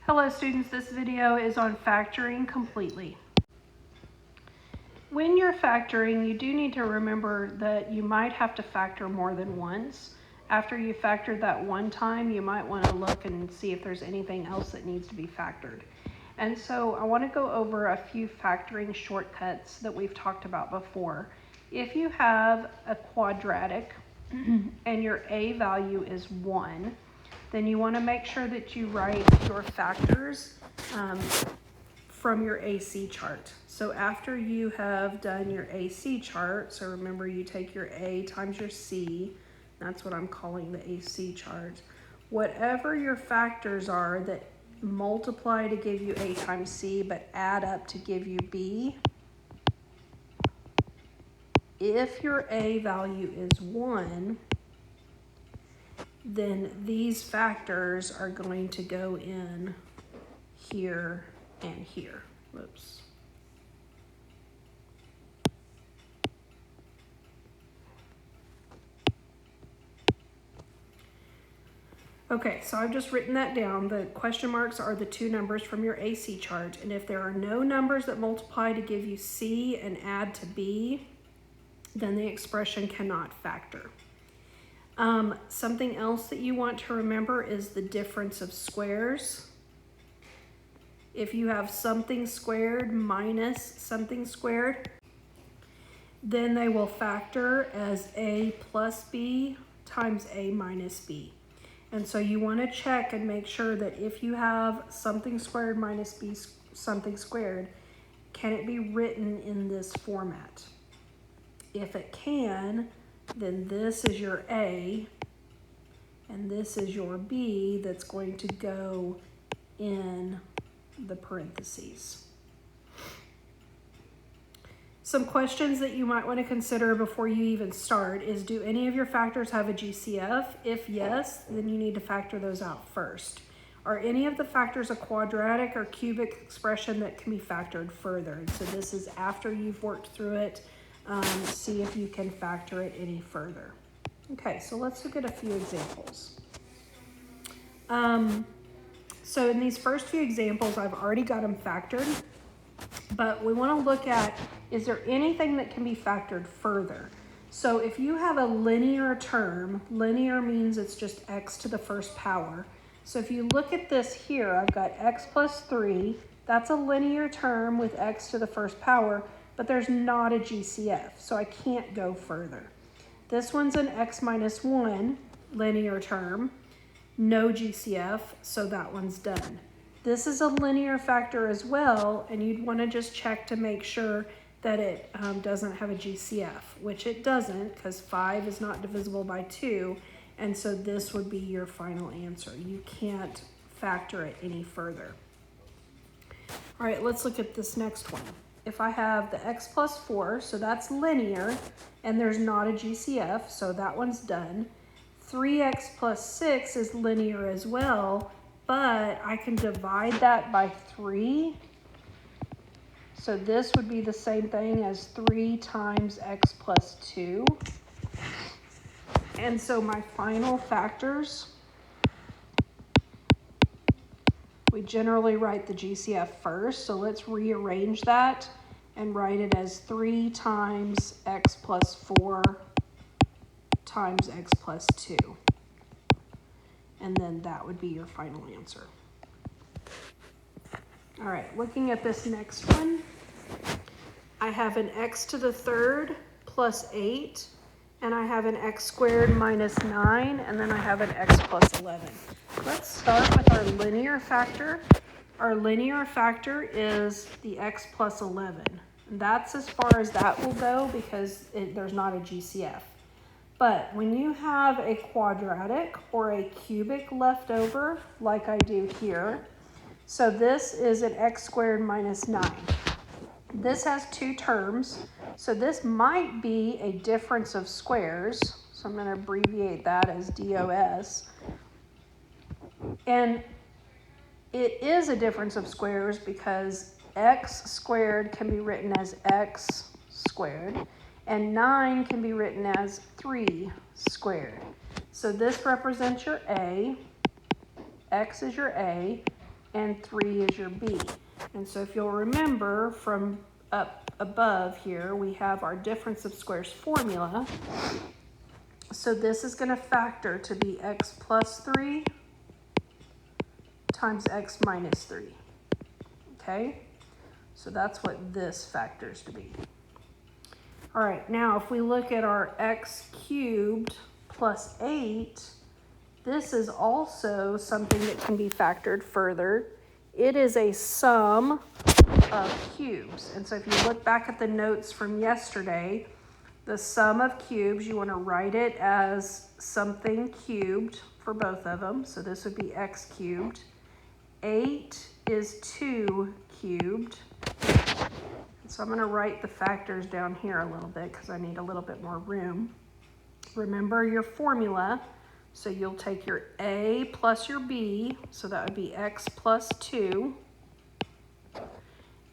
Hello students, this video is on factoring completely. When you're factoring, you do need to remember that you might have to factor more than once. After you factored that one time, you might want to look and see if there's anything else that needs to be factored. And so I want to go over a few factoring shortcuts that we've talked about before. If you have a quadratic and your A value is 1, then you want to make sure that you write your factors from your AC chart. So after you have done your AC chart, so remember you take your A times your C, that's what I'm calling the AC chart. Whatever your factors are that multiply to give you A times C but add up to give you B, if your A value is 1, then these factors are going to go in here and here. Whoops. Okay, so I've just written that down. The question marks are the two numbers from your AC chart, and if there are no numbers that multiply to give you C and add to B, then the expression cannot factor. Something else that you want to remember is the difference of squares. If you have something squared minus something squared, then they will factor as A plus B times A minus B. And so you want to check and make sure that if you have something squared minus B something squared, can it be written in this format? If it can, then this is your A and this is your B that's going to go in the parentheses. Some questions that you might want to consider before you even start is, do any of your factors have a GCF? If yes, then you need to factor those out first. Are any of the factors a quadratic or cubic expression that can be factored further? And so this is after you've worked through it. See if you can factor it any further. Okay, so let's look at a few examples. So in these first few examples, I've already got them factored, but we want to look at, is there anything that can be factored further? So if you have a linear term, linear means it's just x to the first power. So if you look at this here, I've got x plus 3. That's a linear term with x to the first power, but there's not a GCF, so I can't go further. This one's an x minus 1 linear term, no GCF, so that one's done. This is a linear factor as well, and you'd want to just check to make sure that it doesn't have a GCF, which it doesn't, because 5 is not divisible by 2, and so this would be your final answer. You can't factor it any further. All right, let's look at this next one. If I have the x plus 4, so that's linear, and there's not a GCF, so that one's done. 3x plus 6 is linear as well, but I can divide that by 3. So this would be the same thing as 3 times x plus 2. And so my final factors, we generally write the GCF first, so let's rearrange that and write it as 3 times x plus 4 times x plus 2. And then that would be your final answer. All right, looking at this next one, I have an x to the third plus 8, and I have an x squared minus 9, and then I have an x plus 11. Let's start with our linear factor. Our linear factor is the x plus 11. And that's as far as that will go because there's not a GCF. But when you have a quadratic or a cubic left over, like I do here, so this is an x squared minus 9. This has two terms, so this might be a difference of squares. So I'm going to abbreviate that as DOS. And it is a difference of squares because x squared can be written as x squared, and 9 can be written as 3 squared. So this represents your A, x is your A, and 3 is your b. And so if you'll remember from up above here, we have our difference of squares formula. So this is going to factor to be x plus 3 times x minus 3. Okay? So that's what this factors to be. All right, now if we look at our x cubed plus 8, this is also something that can be factored further. It is a sum of cubes. And so if you look back at the notes from yesterday, the sum of cubes, you want to write it as something cubed for both of them. So this would be x cubed. 8 is 2 cubed. So I'm going to write the factors down here a little bit because I need a little bit more room. Remember your formula. So you'll take your a plus your b, so that would be x plus 2.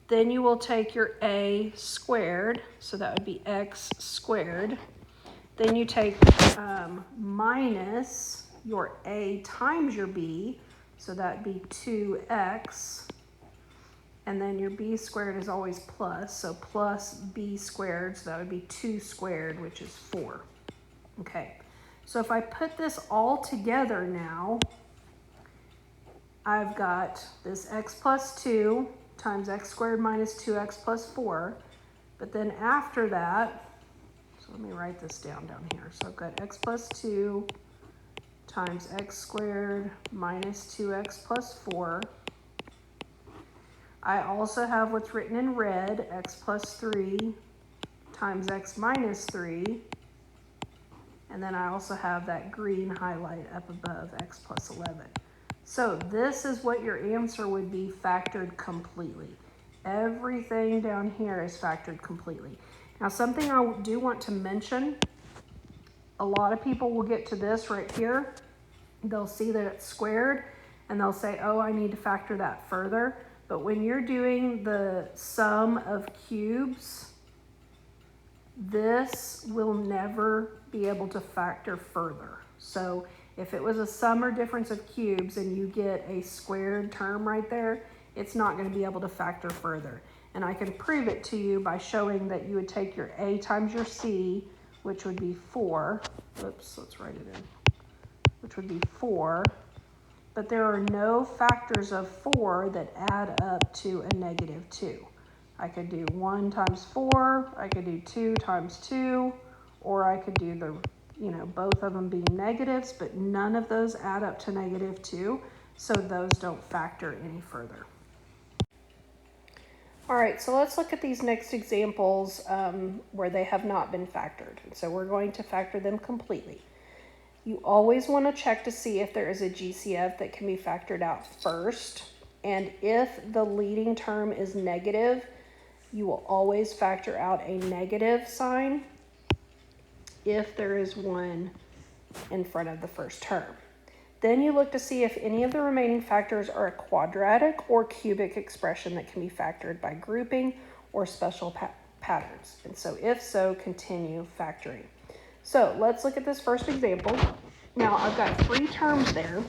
Then you will take your a squared, so that would be x squared. Then you take minus your a times your b, so that would be 2x. And then your b squared is always plus, so plus b squared, so that would be 2 squared, which is 4. Okay, so if I put this all together now, I've got this x plus 2 times x squared minus 2x plus 4. But then after that, so let me write this down here. So I've got x plus 2 times x squared minus 2x plus 4. I also have what's written in red, x plus 3 times x minus 3. And then I also have that green highlight up above, x plus 11. So this is what your answer would be factored completely. Everything down here is factored completely. Now something I do want to mention, a lot of people will get to this right here. They'll see that it's squared and they'll say, oh, I need to factor that further. But when you're doing the sum of cubes, this will never be able to factor further. So if it was a sum or difference of cubes and you get a squared term right there, it's not going to be able to factor further. And I can prove it to you by showing that you would take your a times your c, which would be 4. Oops, let's write it in. Which would be 4. But there are no factors of 4 that add up to a negative 2. I could do 1 times 4, I could do 2 times 2, or I could do the, both of them being negatives, but none of those add up to negative 2, so those don't factor any further. All right, so let's look at these next examples where they have not been factored. So we're going to factor them completely. You always want to check to see if there is a GCF that can be factored out first. And if the leading term is negative, you will always factor out a negative sign if there is one in front of the first term. Then you look to see if any of the remaining factors are a quadratic or cubic expression that can be factored by grouping or special patterns. And so if so, continue factoring. So let's look at this first example. Now I've got 3 terms there.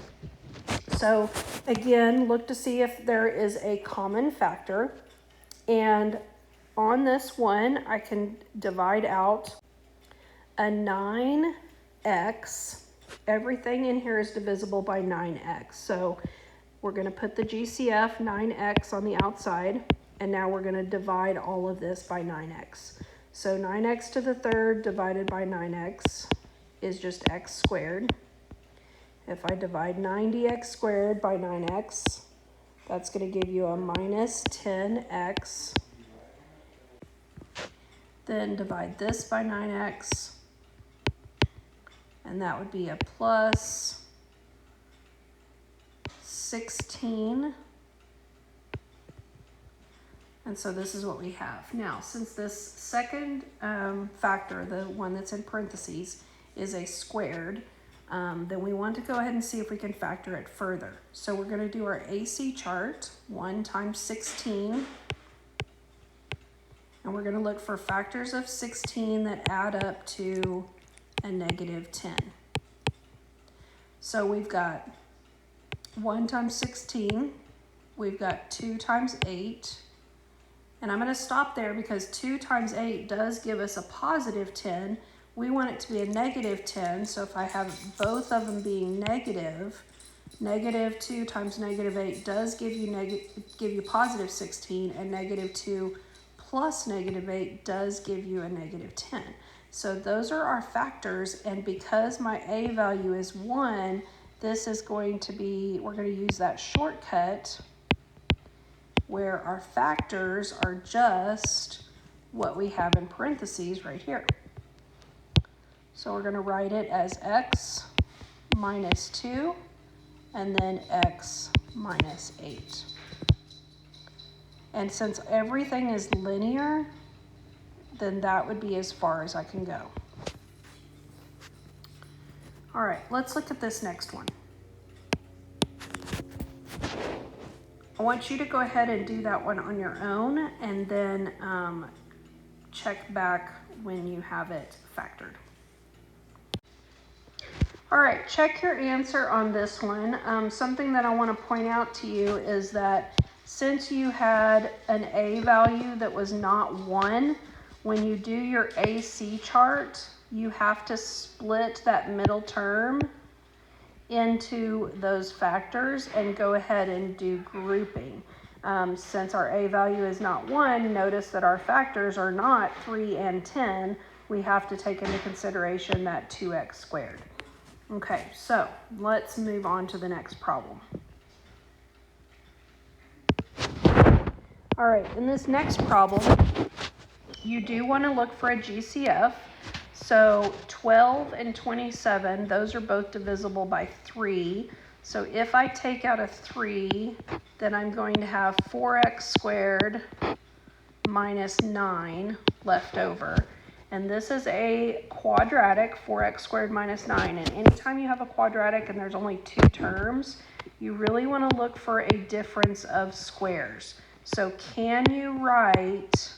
So again, look to see if there is a common factor. And on this one, I can divide out a 9x. Everything in here is divisible by 9x. So we're going to put the GCF 9x on the outside. And now we're going to divide all of this by 9x. So 9x to the third divided by 9x is just x squared. If I divide 90x squared by 9x, that's going to give you a minus 10x. Then divide this by 9x, and that would be a plus 16. And so this is what we have. Now, since this second factor, the one that's in parentheses, is a squared, then we want to go ahead and see if we can factor it further. So we're going to do our AC chart, 1 times 16. And we're going to look for factors of 16 that add up to a negative 10. So we've got 1 times 16 we've got 2 times 8. And I'm going to stop there because 2 times 8 does give us a positive 10. We want it to be a negative 10. So if I have both of them being negative, negative 2 times negative 8 does give you positive 16, and negative 2 plus negative 8 does give you a negative 10. So those are our factors, and because my a value is 1, this is going to be, we're going to use that shortcut where our factors are just what we have in parentheses right here. So we're going to write it as x minus 2 and then x minus 8. And since everything is linear, then that would be as far as I can go. All right, let's look at this next one. I want you to go ahead and do that one on your own, and then check back when you have it factored. All right, check your answer on this one. Something that I want to point out to you is that since you had an a value that was not 1, when you do your AC chart, you have to split that middle term into those factors and go ahead and do grouping. Since our a value is not 1, notice that our factors are not 3 and 10. We have to take into consideration that 2x squared. Okay, so let's move on to the next problem. All right, in this next problem, you do want to look for a GCF. So 12 and 27, those are both divisible by 3. So if I take out a 3, then I'm going to have 4x squared minus 9 left over. And this is a quadratic, 4x squared minus 9. And anytime you have a quadratic and there's only 2 terms, you really want to look for a difference of squares. So can you write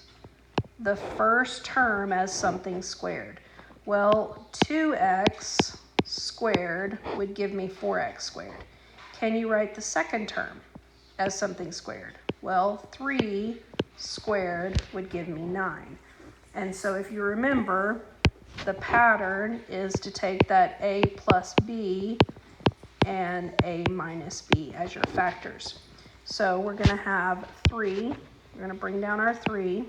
the first term as something squared? Well, 2x squared would give me 4x squared. Can you write the second term as something squared? Well, 3 squared would give me 9. And so if you remember, the pattern is to take that a plus b and a minus b as your factors. So we're going to have 3. We're going to bring down our 3.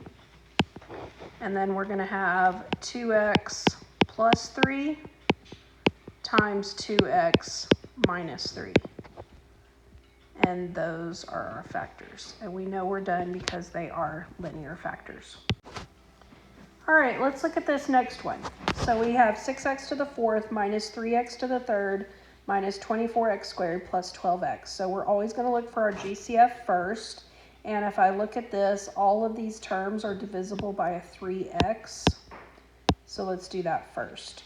And then we're going to have 2x plus 3 times 2x minus 3. And those are our factors. And we know we're done because they are linear factors. All right, let's look at this next one. So we have 6x to the 4th minus 3x to the 3rd minus 24x squared plus 12x. So we're always going to look for our GCF first. And if I look at this, all of these terms are divisible by a 3x. So let's do that first.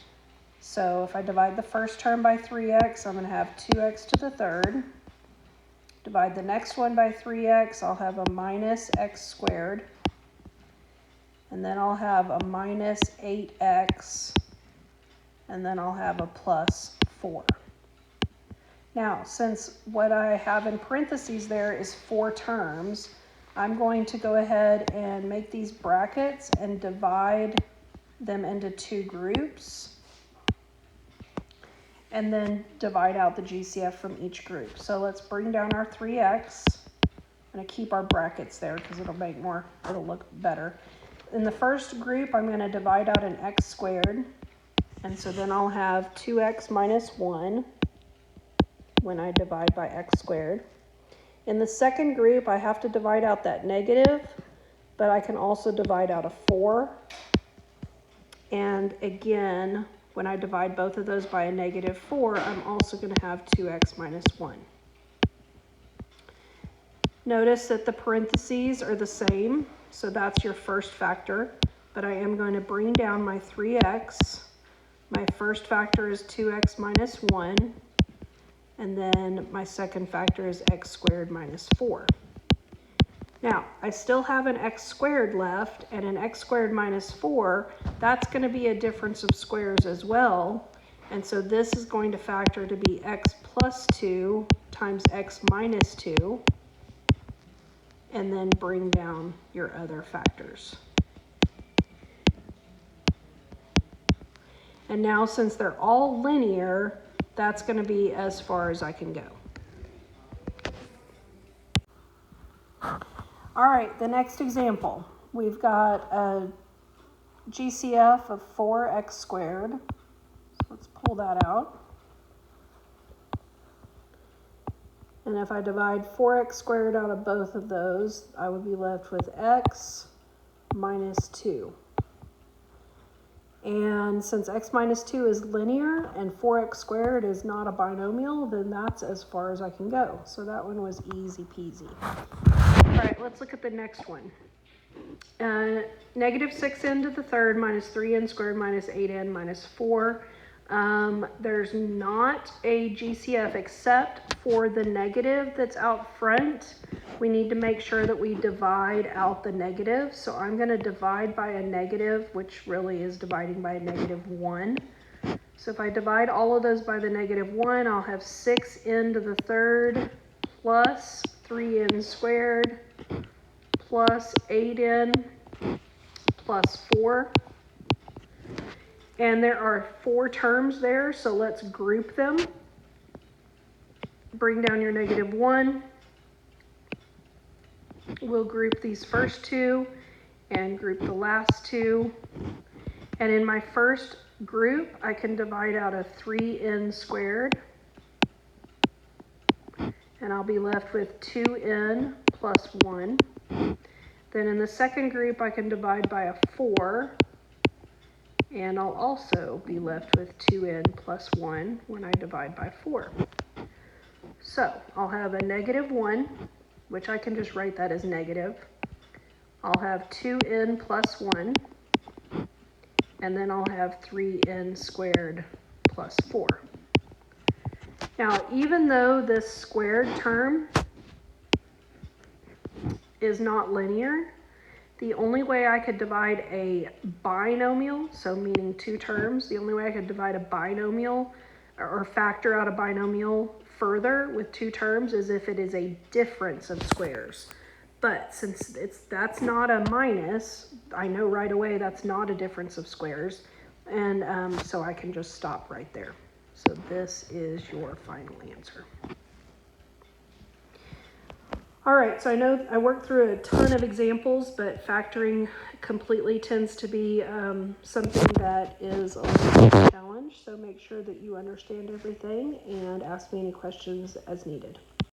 So if I divide the first term by 3x, I'm going to have 2x to the 3rd. Divide the next one by 3x, I'll have a minus x squared. And then I'll have a minus 8x. And then I'll have a plus 4. Now, since what I have in parentheses there is 4 terms, I'm going to go ahead and make these brackets and divide them into 2 groups. And then divide out the GCF from each group. So let's bring down our 3x. I'm going to keep our brackets there because it'll look better. In the first group, I'm going to divide out an x squared. And so then I'll have 2x minus 1 when I divide by x squared. In the second group, I have to divide out that negative, but I can also divide out a 4. And again, when I divide both of those by a negative 4, I'm also going to have 2x minus 1. Notice that the parentheses are the same, so that's your first factor, but I am going to bring down my 3x. My first factor is 2x minus 1, and then my second factor is x squared minus 4. Now, I still have an x squared left, and an x squared minus 4, that's going to be a difference of squares as well. And so this is going to factor to be x plus 2 times x minus 2. and then bring down your other factors. And now since they're all linear, that's going to be as far as I can go. All right, the next example. We've got a GCF of 4x squared. So let's pull that out. And if I divide 4x squared out of both of those, I would be left with x minus 2. And since x minus 2 is linear and 4x squared is not a binomial, then that's as far as I can go. So that one was easy peasy. All right, let's look at the next one. Negative 6n to the third minus 3n squared minus 8n minus 4. There's not a GCF except for the negative that's out front. We need to make sure that we divide out the negative. So I'm going to divide by a negative, which really is dividing by a -1. So if I divide all of those by the -1, I'll have 6n to the third plus 3n squared plus 8n plus 4. And there are 4 terms there, so let's group them. Bring down your -1. We'll group these first 2 and group the last 2. And in my first group, I can divide out a 3n squared. And I'll be left with 2n plus 1. Then in the second group, I can divide by a 4. And I'll also be left with 2n plus 1 when I divide by 4. So I'll have a -1, which I can just write that as negative. I'll have 2n plus 1, and then I'll have 3n squared plus 4. Now, even though this squared term is not linear, the only way I could divide a binomial, so meaning 2 terms, the only way I could divide a binomial or factor out a binomial further with 2 terms is if it is a difference of squares. But since that's not a minus, I know right away that's not a difference of squares. And so I can just stop right there. So this is your final answer. All right, so I know I worked through a ton of examples, but factoring completely tends to be something that is a little bit of a challenge. So make sure that you understand everything and ask me any questions as needed.